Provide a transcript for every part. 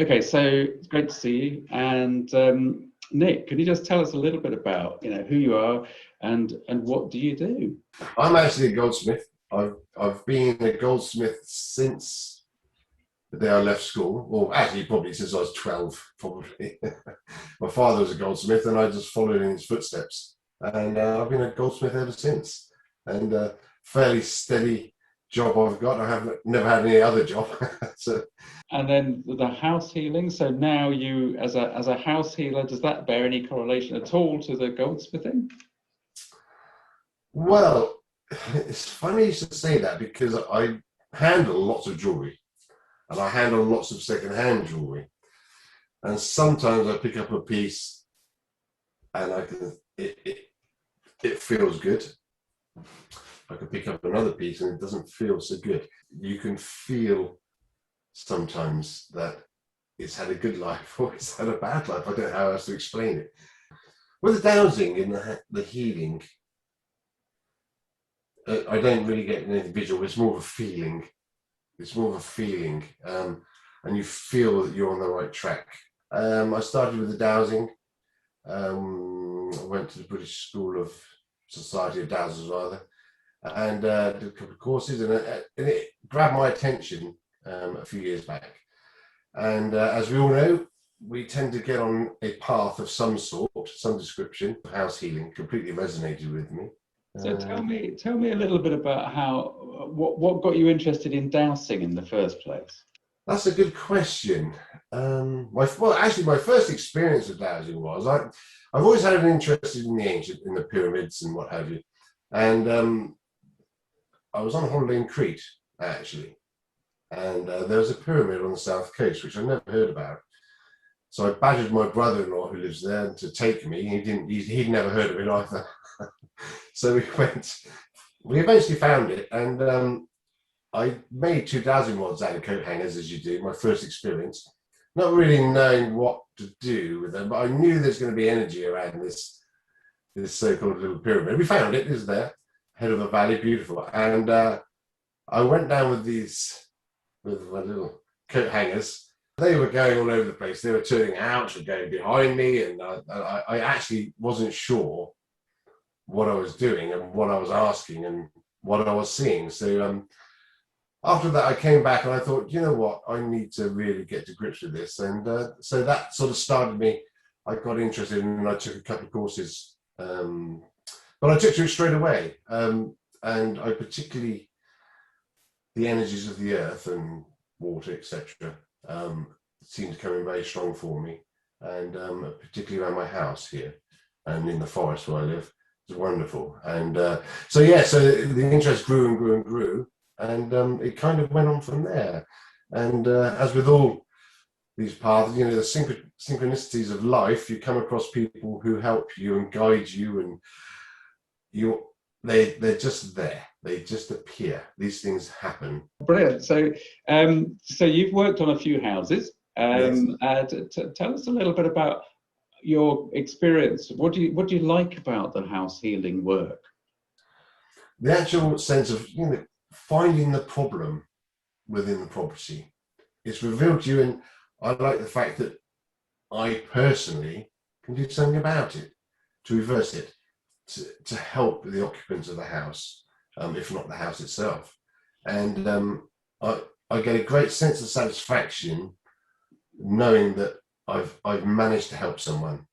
Okay, so it's great to see you. And Nick, can you just tell us a little bit about, who you are and what do you do? I'm actually a goldsmith. I've been a goldsmith since the day I left school, or actually probably since I was 12, probably. My father was a goldsmith and I just followed in his footsteps. And I've been a goldsmith ever since. And fairly steady job I've got. I have never had any other job. So. And then the house healing. So now you, as a house healer, does that bear any correlation at all to the goldsmithing? Well, it's funny you should say that because I handle lots of jewelry and I handle lots of second-hand jewelry. And sometimes I pick up a piece and it feels good. I can pick up another piece and it doesn't feel so good. You can feel sometimes that it's had a good life or it's had a bad life. I don't know how else to explain it. With the dowsing and the healing, I don't really get anything visual. It's more of a feeling. It's more of a feeling, and you feel that you're on the right track. I started with the dowsing. I went to the British School of Society of Dowsers, rather, and did a couple of courses, and it grabbed my attention a few years back. And as we all know, we tend to get on a path of some sort, some description. House healing completely resonated with me. So tell me a little bit about what got you interested in dowsing in the first place. That's a good question. My first experience of dowsing was I've always had an interest in the ancient, in the pyramids and what have you. And I was on holiday in Crete actually, and there was a pyramid on the south coast which I never heard about. So I badgered my brother-in-law who lives there to take me. He'd never heard of it either. So we went. We eventually found it, and I made 2 dowsing rods out of coat hangers, as you do. My first experience, not really knowing what to do with them, but I knew there's going to be energy around this so-called little pyramid. We found it. It was there, head of the valley, beautiful. And I went down with my little coat hangers. They were going all over the place. They were turning out and going behind me, and I actually wasn't sure what I was doing and what I was asking and what I was seeing. So after that, I came back and I thought, you know what, I need to really get to grips with this. And so that sort of started me. I got interested and I took a couple of courses, but I took to it straight away. And I particularly, the energies of the earth and water, etc., seemed coming very strong for me. And particularly around my house here and in the forest where I live. It's wonderful. And so the interest grew and grew and grew, and it kind of went on from there. And as with all these paths, the synchronicities of life, you come across people who help you and guide you, and they're just there. They just appear. These things happen. Brilliant. So so you've worked on a few houses. Yes. Tell us a little bit about your experience. What do you like about the house healing work? The actual sense of finding the problem within the property. It's revealed to you, and I like the fact that I personally can do something about it, to reverse it, to help the occupants of the house, if not the house itself. And I get a great sense of satisfaction knowing that I've managed to help someone.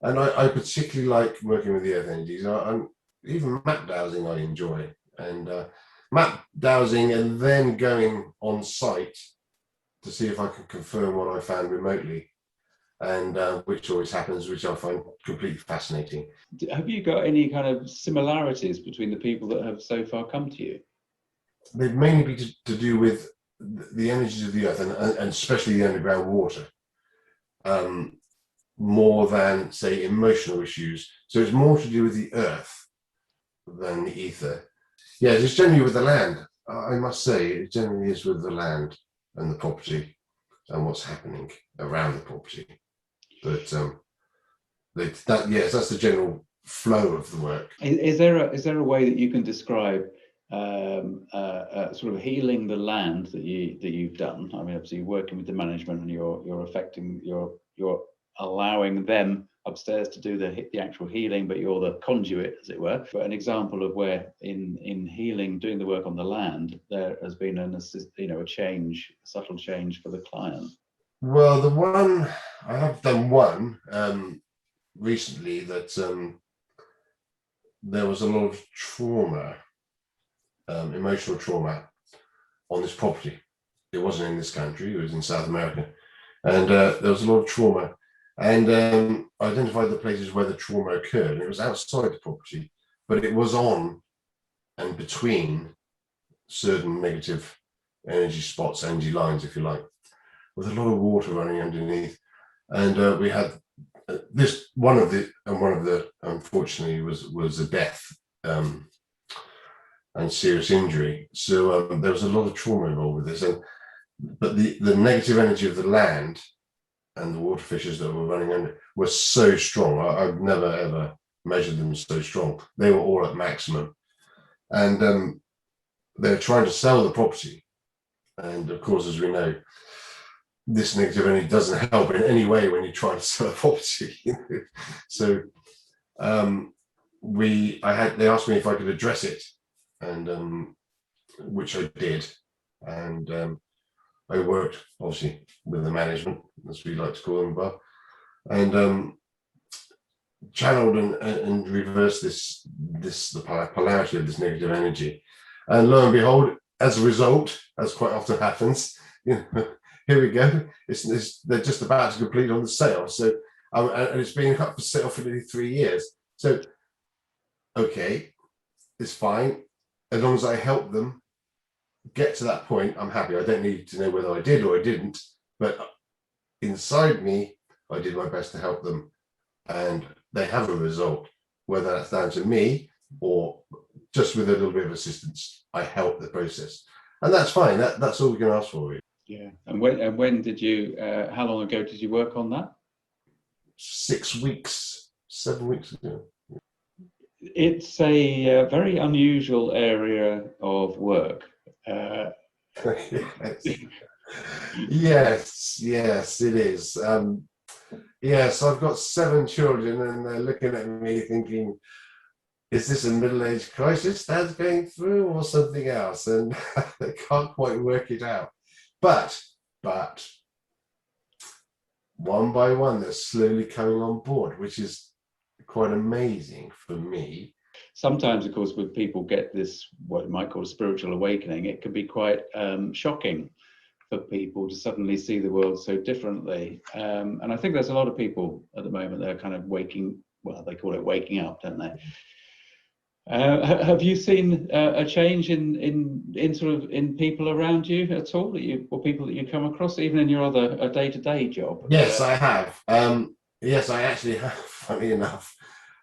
And I particularly like working with the earth energies. Even map dowsing I enjoy. And map dowsing and then going on site to see if I can confirm what I found remotely. And which always happens, which I find completely fascinating. Have you got any kind of similarities between the people that have so far come to you? They'd mainly be to do with the energies of the earth and especially the underground water. More than, say, emotional issues. So it's more to do with the earth than the ether. Yeah, it's generally with the land. I must say, it generally is with the land and the property and what's happening around the property. But that's the general flow of the work. Is there a way that you can describe sort of healing the land that you've done. I mean, obviously you're working with the management and you're allowing them upstairs to do the actual healing, but you're the conduit, as it were. But an example of where in healing, doing the work on the land, there has been a change, a subtle change for the client. Well, I have done one recently that there was a lot of trauma, emotional trauma on this property. It wasn't in this country, it was in South America. And there was a lot of trauma, and identified the places where the trauma occurred. And it was outside the property, but it was on and between certain negative energy spots, energy lines, if you like, with a lot of water running underneath. And we had one of the unfortunately was a death and serious injury. So there was a lot of trauma involved with this, but the negative energy of the land and the water fishes that were running under were so strong. I've never ever measured them so strong. They were all at maximum, and they were trying to sell the property. And of course, as we know, this negative energy doesn't help in any way when you're trying to sell a property. So they asked me if I could address it, and which I did. And I worked obviously with the management, as we like to call them, above, and channeled and reversed the polarity of this negative energy. And lo and behold, as a result, as quite often happens, here we go. They're just about to complete on the sale. So and it's been up for sale for nearly 3 years. So okay, it's fine as long as I help them get to that point. I'm happy. I don't need to know whether I did or I didn't, but inside me, I did my best to help them, and they have a result. Whether that's down to me or just with a little bit of assistance, I help the process, and that's fine. That's all we can ask for, really. Yeah. And when did you? How long ago did you work on that? 6 weeks, 7 weeks ago. It's a very unusual area of work. Yes, it is. Yes, I've got 7 children, and they're looking at me thinking, is this a middle-age crisis Dad's going through or something else? And they can't quite work it out. But one by one, they're slowly coming on board, which is quite amazing for me. Sometimes, of course, when people get this, what you might call a spiritual awakening, it can be quite shocking for people to suddenly see the world so differently. And I think there's a lot of people at the moment that are kind of waking, well, they call it waking up, don't they? Have you seen a change in sort of in people around you at all, or people that you come across, even in your other day-to-day job? Yes, I have. Yes, I actually have. Funny enough,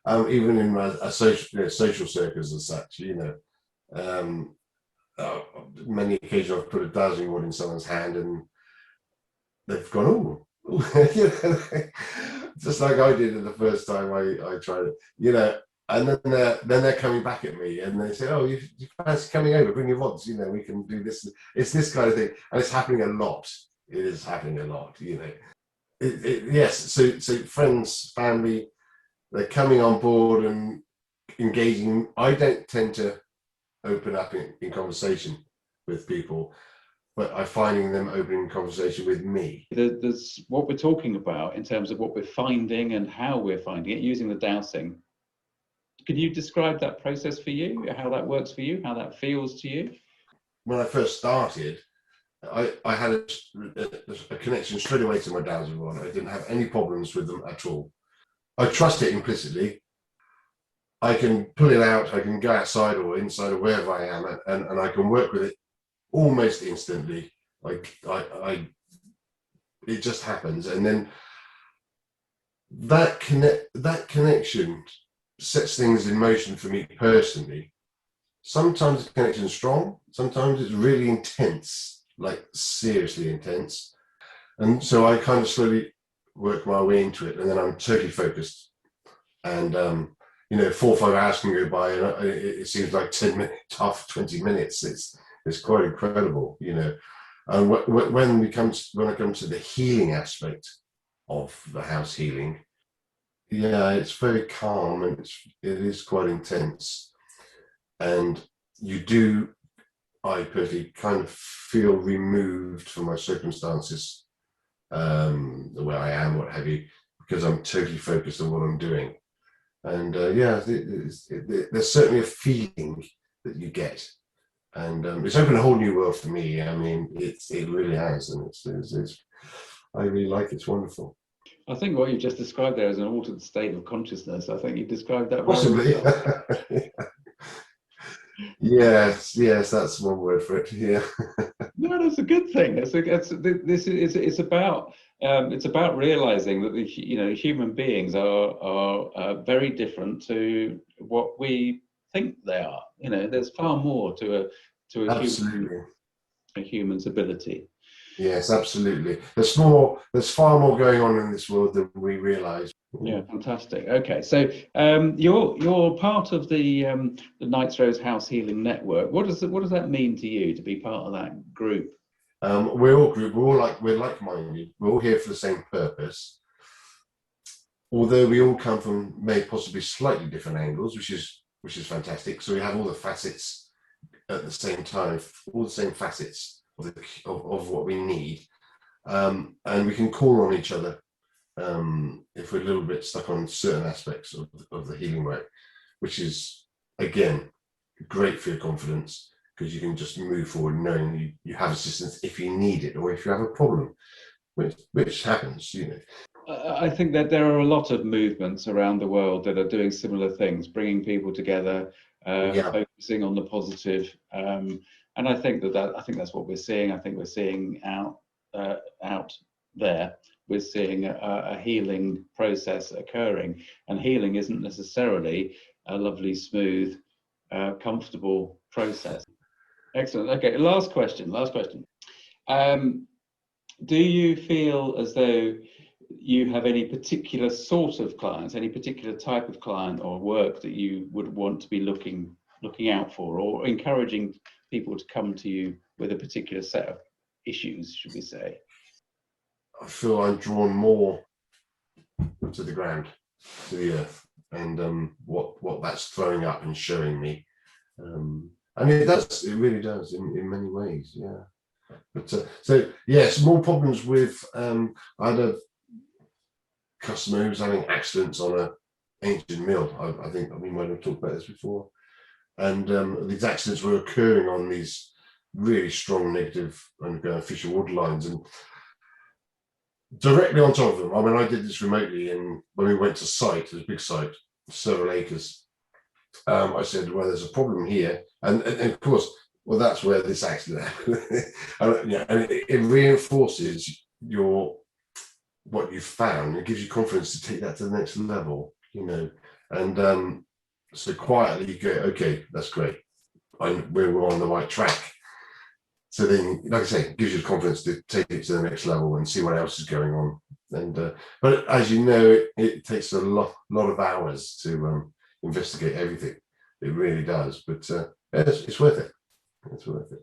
even in my social circles and such, many occasions I've put a dowsing rod in someone's hand and they've gone, oh, just like I did the first time I tried it, and then they're coming back at me and they say, oh, you fancy coming over, bring your rods, we can do this. It's this kind of thing, and it's happening a lot. It is happening a lot, yes. So friends, family, they're coming on board and engaging. I don't tend to open up in conversation with people, but I'm finding them opening conversation with me. There's what we're talking about in terms of what we're finding and how we're finding it using the dowsing. Can you describe that process for you, how that works for you, how that feels to you? When I first started, I had a connection straight away to my dowsing rod. I didn't have any problems with them at all. I trust it implicitly. I can pull it out, I can go outside or inside or wherever I am, and I can work with it almost instantly. It just happens. And then that connection sets things in motion for me personally. Sometimes the connection's strong, sometimes it's really intense, like seriously intense. And so I kind of slowly work my way into it, and then I'm totally focused. And you know, 4 or 5 hours can go by, and it seems like 10 minutes, half 20 minutes. It's quite incredible, you know. And when I come to the healing aspect of the house healing, yeah, it's very calm, and it is quite intense. And you do, I personally kind of feel removed from my circumstances, where I am, what have you, because I'm totally focused on what I'm doing. And yeah, there's certainly a feeling that you get, and it's opened a whole new world for me. I mean, it really has, and it's I really like it. It's wonderful. I think what you just described there is an altered state of consciousness. I think you described that very Possibly. well. Yes, that's one word for it. Yeah. No, that's a good thing. It's about realizing that human beings are very different to what we think they are. You know, there's far more to Absolutely. a human's ability. Yes, absolutely. There's far more going on in this world than we realise. Yeah, fantastic. Okay, so you're part of the Knights Rose House Healing Network. What does that mean to you to be part of that group? We're we're like-minded. We're all here for the same purpose. Although we all come from maybe possibly slightly different angles, which is fantastic. So we have all the facets at the same time, all the same facets of what we need, and we can call on each other if we're a little bit stuck on certain aspects of the healing work, which is, again, great for your confidence, because you can just move forward knowing you have assistance if you need it, or if you have a problem, which happens, you know. I think that there are a lot of movements around the world that are doing similar things, bringing people together, focusing on the positive, and I think that's what we're seeing. I think we're seeing out there. We're seeing a healing process occurring, and healing isn't necessarily a lovely, smooth, comfortable process. Excellent. Okay, last question. Do you feel as though you have any particular sort of clients, any particular type of client or work that you would want to be looking out for, or encouraging people to come to you with a particular set of issues, should we say? I feel I'm drawn more to the ground, to the earth, and what that's throwing up and showing me. And it really does in many ways, yeah. But so yes, more problems with I had a customer who was having accidents on an ancient mill. I think we might have talked about this before, and these accidents were occurring on these really strong negative underground fissure water lines, and directly on top of them. I mean, I did this remotely, and when we went to site, it was a big site, several acres. I said, well, there's a problem here, and of course, well, that's where this accident happened. and it reinforces what you've found. It gives you confidence to take that to the next level, you know. And so quietly you go, okay, that's great, we're on the right track. So then, like I say, it gives you the confidence to take it to the next level and see what else is going on. And but as you know, it takes a lot of hours to investigate everything. It really does. But it's worth it. It's worth it.